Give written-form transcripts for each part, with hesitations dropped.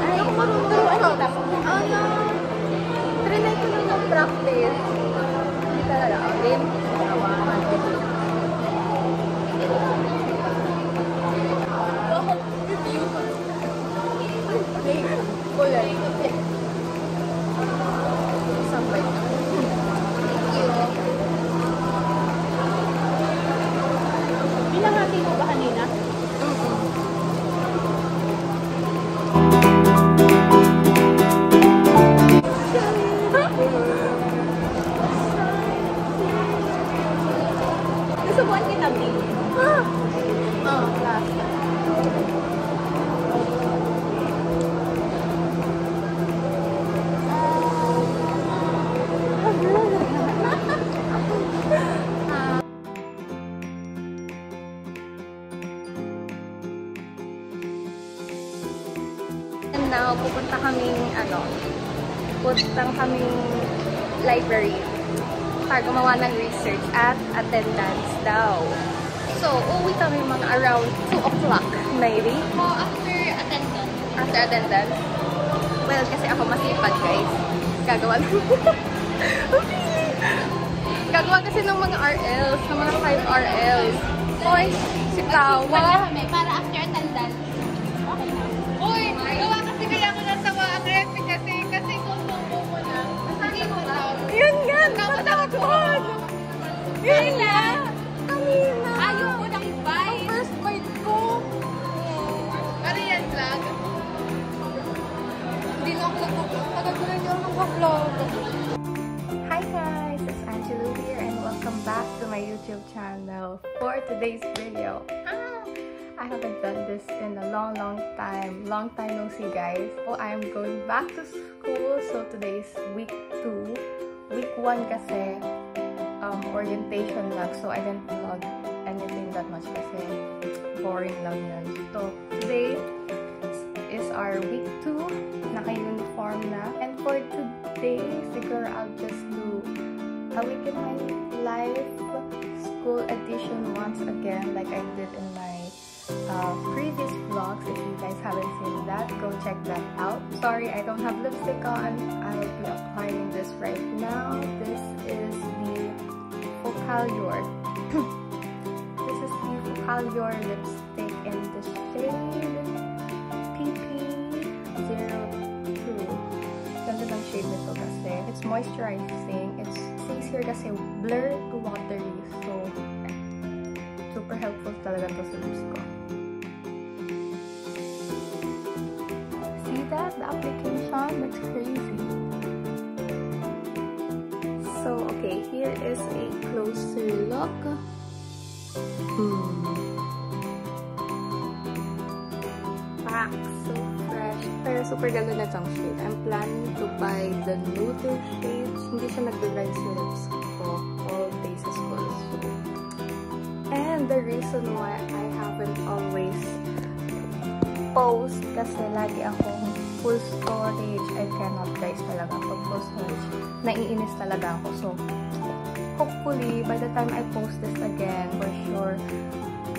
Ay, ako marunong kita. Trinay ko lang ng practice. Hindi talaga. Game. Kulay. Sabay. Pinahati mo ba kanina? Nasubuan kita, Bing. Last. And now, pupunta kaming library para gumawa ng research at attendance daw. So, uwi kami mga around 2 o'clock, maybe. After attendance. After attendance. Well, kasi ako masipag, guys. Gagawa kasi ng mga RLs, ng mga 5 RLs. Hoy, si Kawa. Para after attendance. Okay na. Uy, gawa kasi kaya ko natawa ang rep kasi kung mo na. Sabi mo lang. Yun nga, nakatakot. Yun nga. Kanina. Ayaw ko ng bite. First bite ko. Ano yan, vlog? Hindi na ako nag-vlog. Tagal ko rin yung nag-vlog. Hi guys, it's Angelo here and welcome back to my YouTube channel for today's video. I haven't done this in a long time. Long time no see, guys. So I'm going back to school. So today is week 2. Week 1 kasi orientation lang. So I didn't vlog anything that much kasi boring lang yun. So today is our week 2. Naka-uniform na. And for today, siguro I'll just do a week in my life school edition once again like I did in my previous vlogs. If you guys haven't seen that, go check that out. Sorry, I don't have lipstick on. I will be applying this right now. This is the Focallure. This is the Focallure lipstick in the shade PP02. Ganda ng shade nito kasi it's moisturizing. It says here kasi blur to watery. So, super helpful talaga to sa lips ko. See that? The application looks crazy. So, okay, here is a closer look. Pack, so fresh. Pero super ganda na itong shade. I'm planning to buy the nude shades. Hindi siya nagdadry sa lips ko all day sa school. So, and the reason why I haven't always post kasi lagi akong full storage. I cannot, guys, talaga. Pag full storage, naiinis talaga ako. So, hopefully, by the time I post this again, for sure,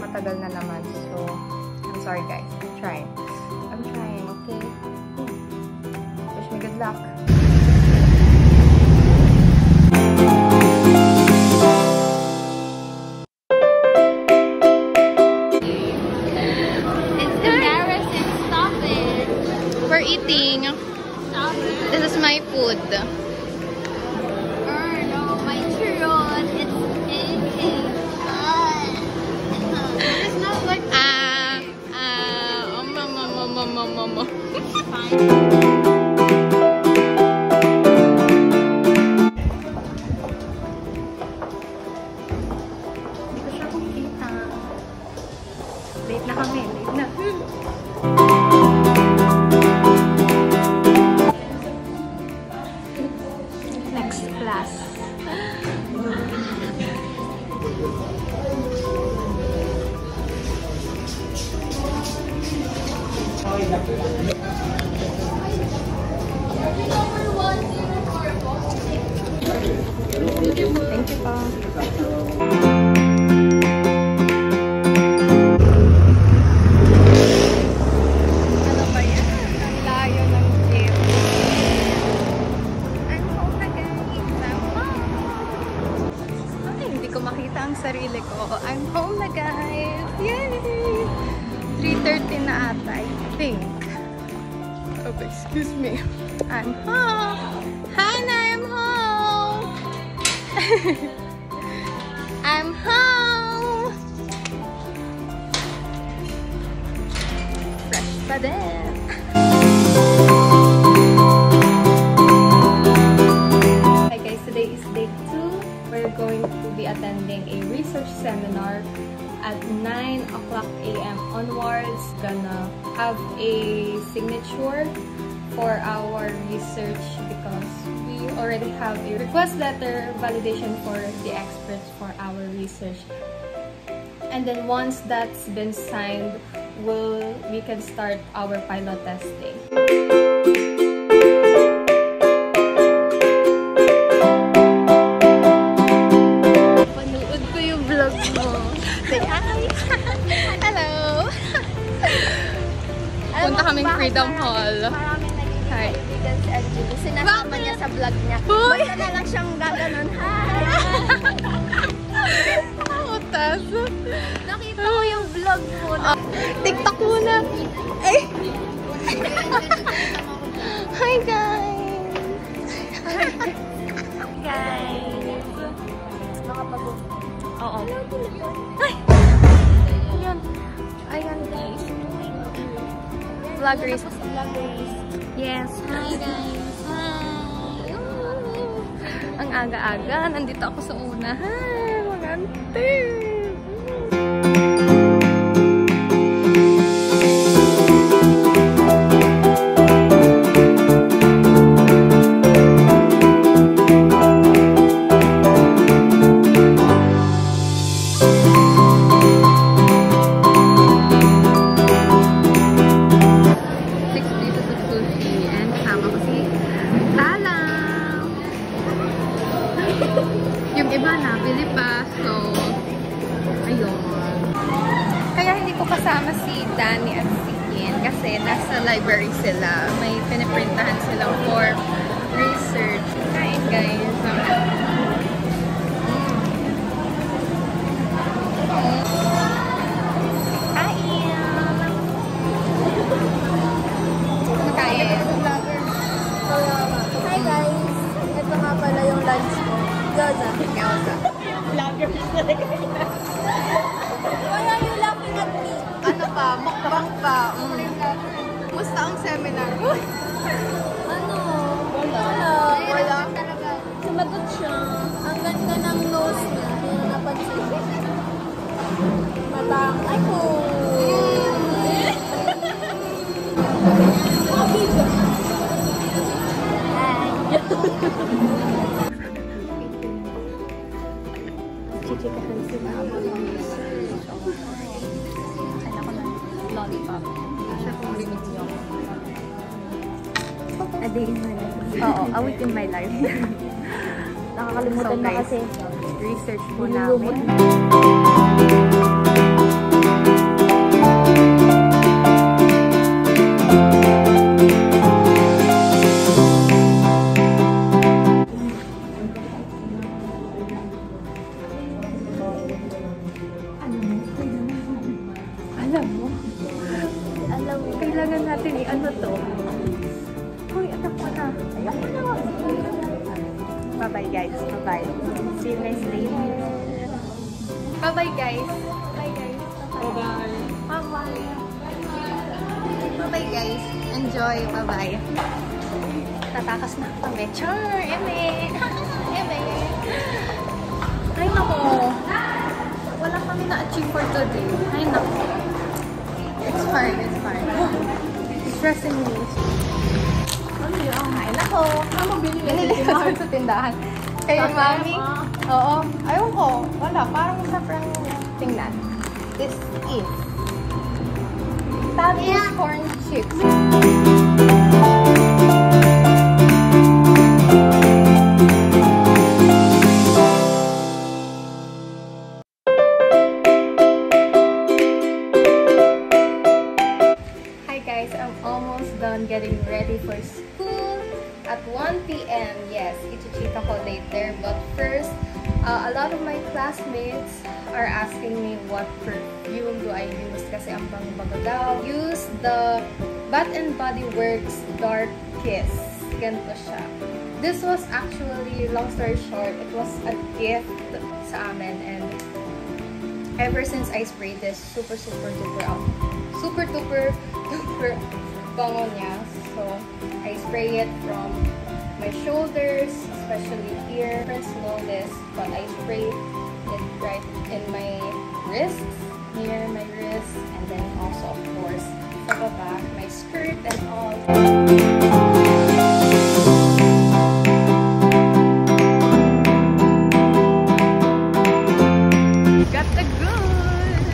matagal na naman. So, I'm sorry, guys. I'm trying, okay? Wish me good luck. We're eating. This is my food. No, my throat. It's aching. It's not like Hindi ko siya kumita. Late na kami. Late na. Next class. Thank you pa. ko. I'm home na, guys. Yay! 3:30 na ata, I think. Oh, excuse me. I'm home. Hi, na, I'm home. I'm home. Fresh pa din. Hi guys, today is day 2. We're going to be attending a research seminar at 9 o'clock a.m. onwards. Gonna have a signature for our research because we already have a request letter validation for the experts for our research. And then once that's been signed, we can start our pilot testing. Panood ko yung vlog mo. Say hi! Hello! Punta kaming Freedom Hall. Maraming nagiging kaibigan si Angelo. Sinasama niya sa vlog niya. Uy! Basta na lang siyang gaganon. Hi! Utas. Nakita ko yung vlog mo. TikTok muna. Ay! Hi guys! Guys! Nakapagod. Oo. Ay! Ayan. Ayan guys. Vloggers. Yes. Hi guys! Hi! Ang aga-aga. Nandito ako sa unahan. Mga ante. Yung iba na, bili pa. So, ayun. Kaya hindi ko kasama si Danny at si Ian kasi nasa library sila. May piniprintahan silang for research. Kain guys. Kain. Hi guys! Ito nga pala yung lunch ko. Gyoza. Why are you laughing at me? Ano pa? Mukbang pa. Kumusta ang seminar? Ano? Wala. Sumagot siya. Ang ganda ng nose niya. Hindi na napansin. Matang. Ay po! Chichikahan sila habang mag-research. Kailan ko ng lollipop. Siya kung limit niyo. A day in my life. Oo, a week in my life. Nakakalimutan So, na guys, kasi. research po Nilulumot namin. Alam mo, kailangan natin i-ano to. Hoy, anak ko na. Ayak ko na. Bye-bye guys. Bye-bye. See you guys later. Bye-bye guys. Bye guys. Bye-bye. Bye-bye. Bye-bye guys. Enjoy. Bye-bye. Tatakas na kami. Char! Eme! Eme! Ay nako. Wala kami na-achieve for today. Ay nako. It's fine. It's fine. Stressing me. Ay nako. Binili ko sa tindahan. Kayo, mami? Oo. Ayun ko. Wala. Parang sobrang tingnan. This is Tavis corn chips. done getting ready for school at 1 p.m. Yes, i-check ako later. But first, A lot of my classmates are asking me what perfume do I use kasi ang bango-bango daw. Use the Bath and Body Works Dark Kiss. Ganito siya. This was actually, long story short, it was a gift sa amin, and ever since I sprayed this, super duper bango niya. So I spray it from my shoulders, especially here. First know this, but I spray it right in my wrists, near my wrists, and then also of course sa baba, my skirt and all. Got the goods!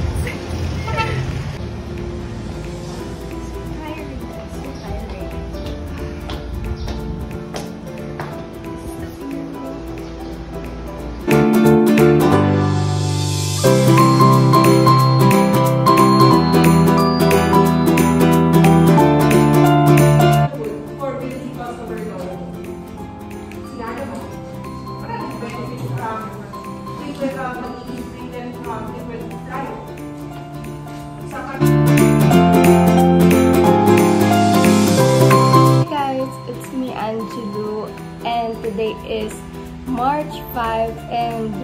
So tiring. Angelou, and today is March 5, and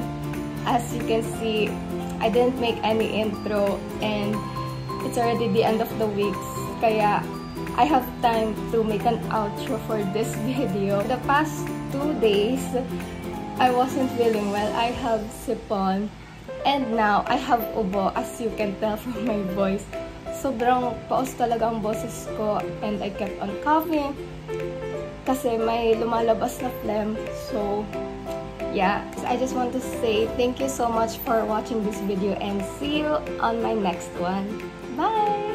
as you can see, I didn't make any intro and it's already the end of the week, kaya I have time to make an outro for this video. The past 2 days, I wasn't feeling well. I have sipon and now I have ubo, as you can tell from my voice. Sobrang paus talaga ang boses ko and I kept on coughing kasi may lumalabas na phlegm. So yeah, I just want to say thank you so much for watching this video and see you on my next one. Bye!